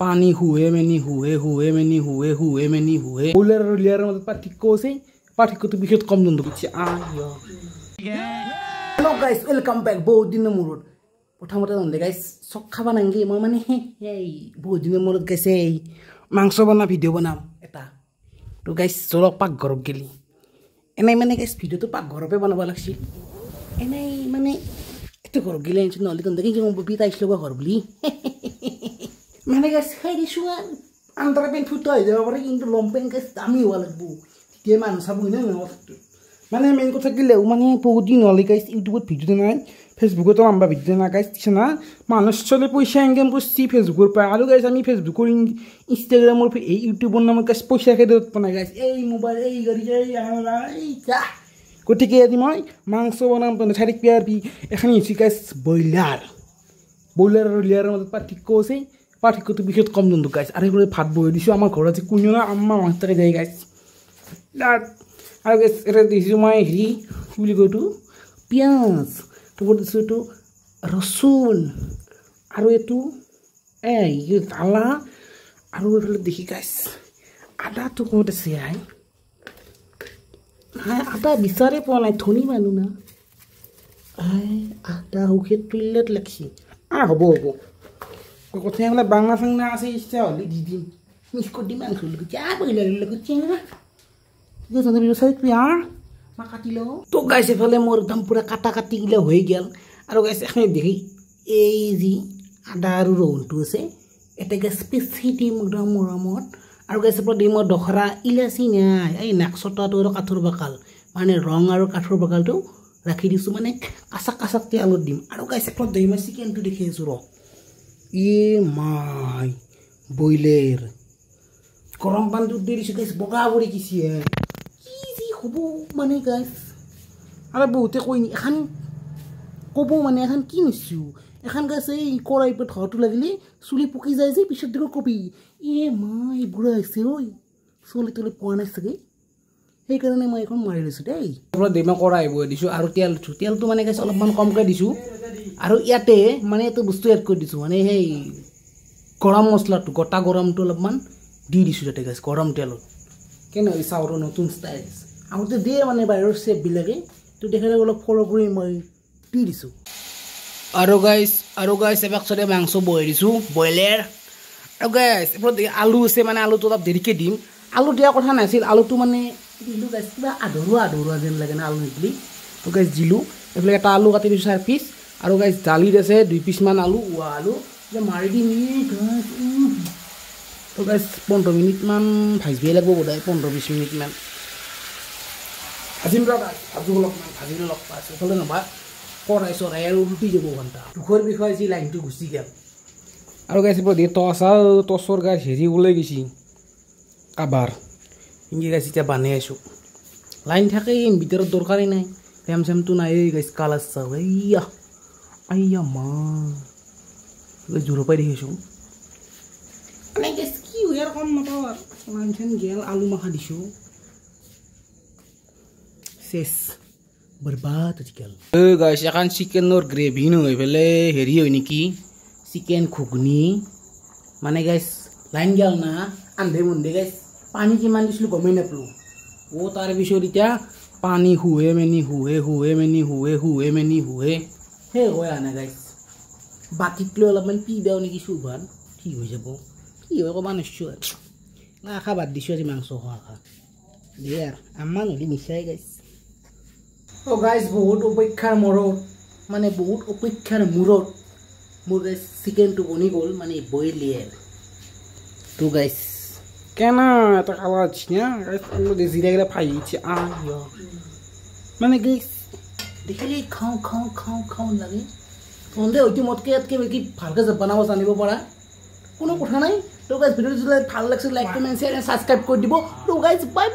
পানী হুৱে মেনি হুৱে বুলাৰ আৰু লিয়াৰৰ মাজত পাৰ্থক্য আছে পাৰ্থক্যটো বিশেষ কম জন্তু কৰিছে হেল্ল' গাইজ ৱেলকাম বেক বহুত দিনৰ মূৰত প্ৰথমতে জানে গাইজ চক খাবা নাংগে মই মানে এই বহুত দিনৰ মূৰত গাইছে এই মাংস বনা ভিডিঅ' বনাম এটা তো গাইজ চলক পাকঘৰত গেলি এনেই মানে গাইজ ভিডিঅ'টো পাকঘৰতে বনাব লাগছিল এনেই মানে এইটো ঘৰত গেলি আনিছোঁ নহ'লে তহঁতে কি গম পাবি তাইছ লগা ঘৰ বুলি মানে গাইজ খাই দিছোঁ আৰু আণ্ডাৰ পেণ্ট ফুটা হৈ যাব পাৰে কিন্তু লং পেণ্ট গাইজ দামী হ'ব লাগিব তেতিয়া মানুহ চাব হয় না কথাটো মানে মেইন কথা গেলেও মানে বহুত দিন হ'লে গাইজ ইউটিউবত ভিডিঅ' নাই ফেচবুকতো লম্বা ভিডিঅ' নাই গাইজ না মানুহ চলে পইচা ইনকাম কৰিছে ফেচবুকৰ পৰা আৰু গাইজ আমি ফেচবুকৰ ইনষ্টাগ্ৰামৰ এই ইউটিউবৰ নামত গাইজ পইচা খেদত বনাই গাইজ এই মোবাইল এই গাড়ী এই গতিকে আজি মই মাংস বনাম তহঁতে চাৰি পিয়াৰবি এখন হৈছে গাইজ ব্ৰইলাৰ আৰু লিয়াৰৰ মাজত পাৰ্থক্য আছে পাৰ্থক্যটো বিশেষ কম জন্তু গাইজ আৰু এইবোৰ ভাত বহি দিছোঁ আমাৰ ঘৰত আজি কোনেও না আম্মা মাষ্টাৰে যায় গাইজ আৰু গাইজ এটা দিছোঁ মই হেৰি কি বুলি কয় এইটো পিঁয়াজ তাৰপৰা দিছোঁ এইটো ৰচুন আৰু এইটো এই জ্বালা আৰু এইফালে দেখি গাইজ আদাটো ক'ত আছে আই আদা বিচাৰে পোৱা নাই ধনী মানুহ না আদা সুখে টুইলেট লাগছি হ'ব কথা এইবিলাক বাংলা চাংলা আছে ইচ্ছা হ'লে দি দিম মিছ কৰি দিম মাংস কাটি লওঁ তো গাইছ এফালে মোৰ একদম পূৰা কাটি গিলা হৈ গ'ল আৰু গাইছ এখানে দেখি এই যি আদা আৰু ৰহুনটো আছে এটা গেছ পিচি দিম একদম মৰমত আৰু গাইছ পৰা দিম মই দখৰা ইলাচি নাই এই নাকচটাটো আৰু কাঠৰ বাকাল মানে ৰং আৰু কাঠৰ বাকালটো ৰাখি দিছোঁ মানে কাচাক তেলত দিম আৰু গাইছ পৰা দিম মই চিকেনটো দেখি আছোঁ ৰ মাই ব্ৰইলাৰ গৰম পানীটো দি দিছোঁ গাইছ বগা পৰি কিছি কি যি হ'ব মানে গাইছ আৰু বহুতে কৈ নি এখন ক'ব মানে এখন কি নিছোঁ এখন গাইছ এই কৰাই পৰা ধোৱাটো লাগিলে চুলি পকি যায় যে পিছত দেখোন কবি মাই বুঢ়া হৈছে ঐ চলি তলি পোৱা নাই চাগে সেইকাৰণে মই এখন মাৰি লৈছোঁ দেই মই কৰাই বৈ দিছোঁ আৰু তেলটো মানে গাইছ অলপমান কমকৈ দিছোঁ আৰু ইয়াতে মানে এইটো বস্তু এড কৰি দিছোঁ মানে সেই গৰম মছলাটো গোটা গৰমটো অলপমান দি দিছোঁ তাতে গাইছ গৰম তেলত কেনে চাউলৰ নতুন ষ্টাইল আগতে দিয়ে মানে বাহিৰৰ চেফবিলাকে তো দেখালে অলপ ফ'ল' কৰি মই দি দিছোঁ আৰু গাইছ এবাক চতে মাংস বহাই দিছোঁ ব্ৰইলাৰ আৰু গাইছ এবাৰ আলু আছে মানে আলুটো অলপ দেৰিকৈ দিম আলু দিয়াৰ কথা নাছিল আলুটো মানে দিলোঁ গাইছ কিবা আধৰুৱা যেন লাগে না আলু নিদিলি তো গাইছ দিলোঁ এইফালে এটা আলু কাটি দিছোঁ 4 পিচ আৰু গাইছ দালিত আছে 2 পিচমান আলু আলু মাৰি দিম গাইছ তো গাইছ 15 মিনিটমান ভাজিবই লাগিব বোধহয় 15-20 মিনিটমান ভাজিম ভাজিলে লগ পাইছোঁ এইফালে নবা কৰাই চৰাই আৰু উলটি যাব ঘণ্টা দুখৰ বিষয়ে যি লাইনটো গুচি গ'ল আৰু গাইছ দিয়ে টচৰ গাইছ হেৰি ওলাই গৈছি কাবাৰ ইংগি গাইছ এতিয়া বানাই আছোঁ লাইন থাকেই ভিতৰত দৰকাৰেই নাই চেমটো নাই গাইছ কালাৰ চাওঁ মা জোৰৰ পাই দেখিছোঁ মানে গাইছ কি হৈ আৰু কম নাপাওঁ আৰু লাইন চাইন গেল আলু মাখা দিছোঁ চেছ বৰবাদ আজিকাল গাইছ এখন চিকেনৰ গ্ৰেভি নহয় পেলাই হেৰি হয় নেকি চিকেন ঘুগনি মানে গাইছ লাইন গেল না আন্ধে মুন্ধে গাইছ পানী কিমান দিছিলোঁ গমেই নাপালোঁ তাৰপিছত এতিয়া পানী হুৱে মেনি হুৱে সেই হৈ আনে গাইছ বাতিত লৈ অলপমান পি দিওঁ নেকি চুভান ঠিক হৈ যাব কি হয় ক'বা নিশ্চয় আৰু আশা বাদ দিছোঁ আজি মাংস খোৱা দে আৰু আমাৰ নহ'লে মিছাই গাইছ গাইছ বহুত অপেক্ষাৰ মূৰত মোৰ গাইছ চিকেনটো বনি গ'ল মানে ব্ৰইলাৰ তো গাইছ কেনা এটা কালাৰ দিছে না গাইছ জিৰা গিলা ফাই দিছে মানে গাইছ দেখিলে খাওঁ লাগে তহঁতে হয়তো মোতকৈ ইয়াতকৈ বেছি ভালকৈ বনাব জানিব পৰা কোনো কথা নাই তো গাইছ ভিডিঅ'টো যদি ভাল লাগিছে লাইক কমেণ্ট শ্বেয়াৰ ছাবস্ক্ৰাইব কৰি দিব তো গাইছ বাই